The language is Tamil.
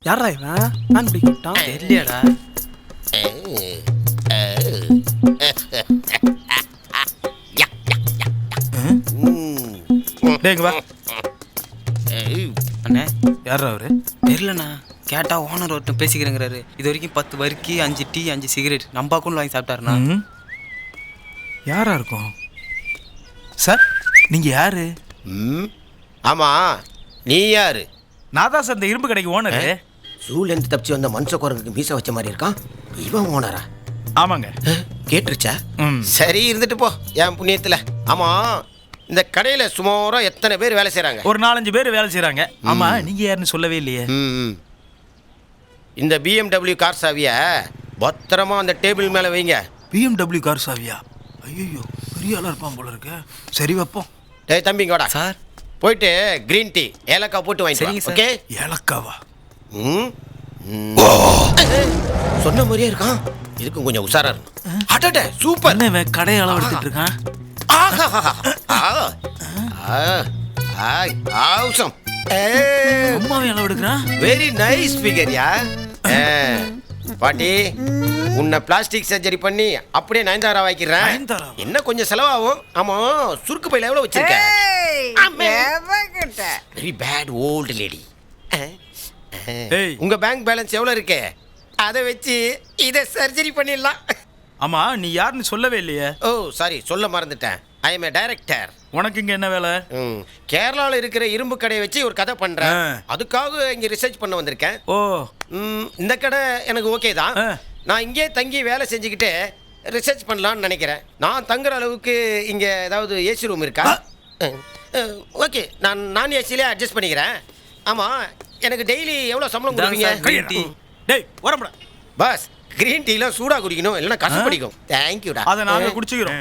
யாரா இவன் நான் பிடிக்கிட்டான் தெரியலடா. டேங்க வா. அண்ணே யாரா அவரு? தெரியலண்ணா. கேட்டா ஓனர் ஒருத்தன் பேசிக்கிறேங்கிறாரு. இது வரைக்கும் 10 வரிக்கி 5 டீ 5 சிகரெட் நம்ம அக்கௌண்ட் வாங்கி சாப்பிட்டாருண்ணா. யாரா இருக்கும் சார்? நீங்க யாரு? ஆமா, நீ யாரு? நான் தான் சார் இந்த இரும்பு கடைக்கு ஓனரு. ஜூலேருந்து தப்பிச்சு வந்த மனுஷ குரங்குக்கு மீச வச்ச மாதிரி இருக்கான். இவன் ஓனரா? ஆமாங்க. கேட்டுருச்சா? சரி, இருந்துட்டு போ என் புண்ணியத்துல. ஆமா, இந்த கடையில சுமாரா எத்தனை பேர் வேலை செய்றாங்க? ஒரு 4-5 பேர் வேலை செய்றாங்க. ஆமா, நீங்க யாருன்னு சொல்லவே இல்லையே. இந்த BMW கார் சாவிய பத்திரமா அந்த டேபிள் மேல வைங்க. BMW கார் சாவியா? ஐயோ, பெரிய ஆளா இருப்பான் போல இருக்கு. சரி வைப்போம். டேய் தம்பிங்க வாடா. சார் போயிட்டு கிரீன் டீ ஏலக்காய் போட்டு சரிங்க வாங்கிட்டு சார். ஓகே? ஏலக்காவா? சொன்ன மாதிரியே இருக்கான். இதுக்கும் கொஞ்சம் உஷாரா இருக்கும். அடடே, சூப்பர். என்ன இவன் கடையை அளவு எடுத்துட்டு இருக்கான்? ஆசம். அம்மாவே அளவு எடுக்கிறான். வெரி நைஸ் ஃபிகர்யா. பாட்டி, உன்னை பிளாஸ்டிக் சர்ஜரி பண்ணி அப்படியே 9,000 வாங்கிக்கிறேன். 9,000? என்ன கொஞ்சம் செலவாகும். ஆமா, சுருக்கு பையில எவ்வளவு வச்சிருக்க? Very bad old lady. ஏய். உங்க பேங்க் பேலன்ஸ் எவ்வளவு இருக்கு? அதை வச்சு இதை சர்ஜரி பண்ணிடலாம். ஆமா, நீ யாருன்னு சொல்லவே இல்லையே. ஓ சாரி, சொல்ல மறந்துட்டேன். I M A director. உனக்கு இங்க என்ன வேலை? கேரளாவில் இருக்கிற இரும்பு கடையை வச்சு ஒரு கதை பண்றேன். ஆ. அதுக்காக இங்க ரிசர்ச் பண்ண வந்திருக்கேன். ஓ, இந்த கடை எனக்கு ஓகே தான். ஆ. நான் இங்கே தங்கி வேலை செஞ்சுக்கிட்டு ரிசர்ச் பண்ணலான்னு நினைக்கிறேன். நான் தங்குற அளவுக்கு இங்க ஏதாவது ஏசி ரூம் இருக்கா? ஓகே, நான் ஏசிலே அட்ஜஸ்ட் பண்ணிக்கிறேன். ஆமா, எனக்கு டெய்லி எவ்வளோ சம்பளம் கொடுப்பீங்க? Green tea. டேய் வரப்படா. பாஸ், கிரீன் டீலாம் சூடாக குடிக்கணும், இல்லைன்னா கசப்படிக்கும். தேங்க்யூடா. அதை நாங்க குடிச்சுக்கிறோம்.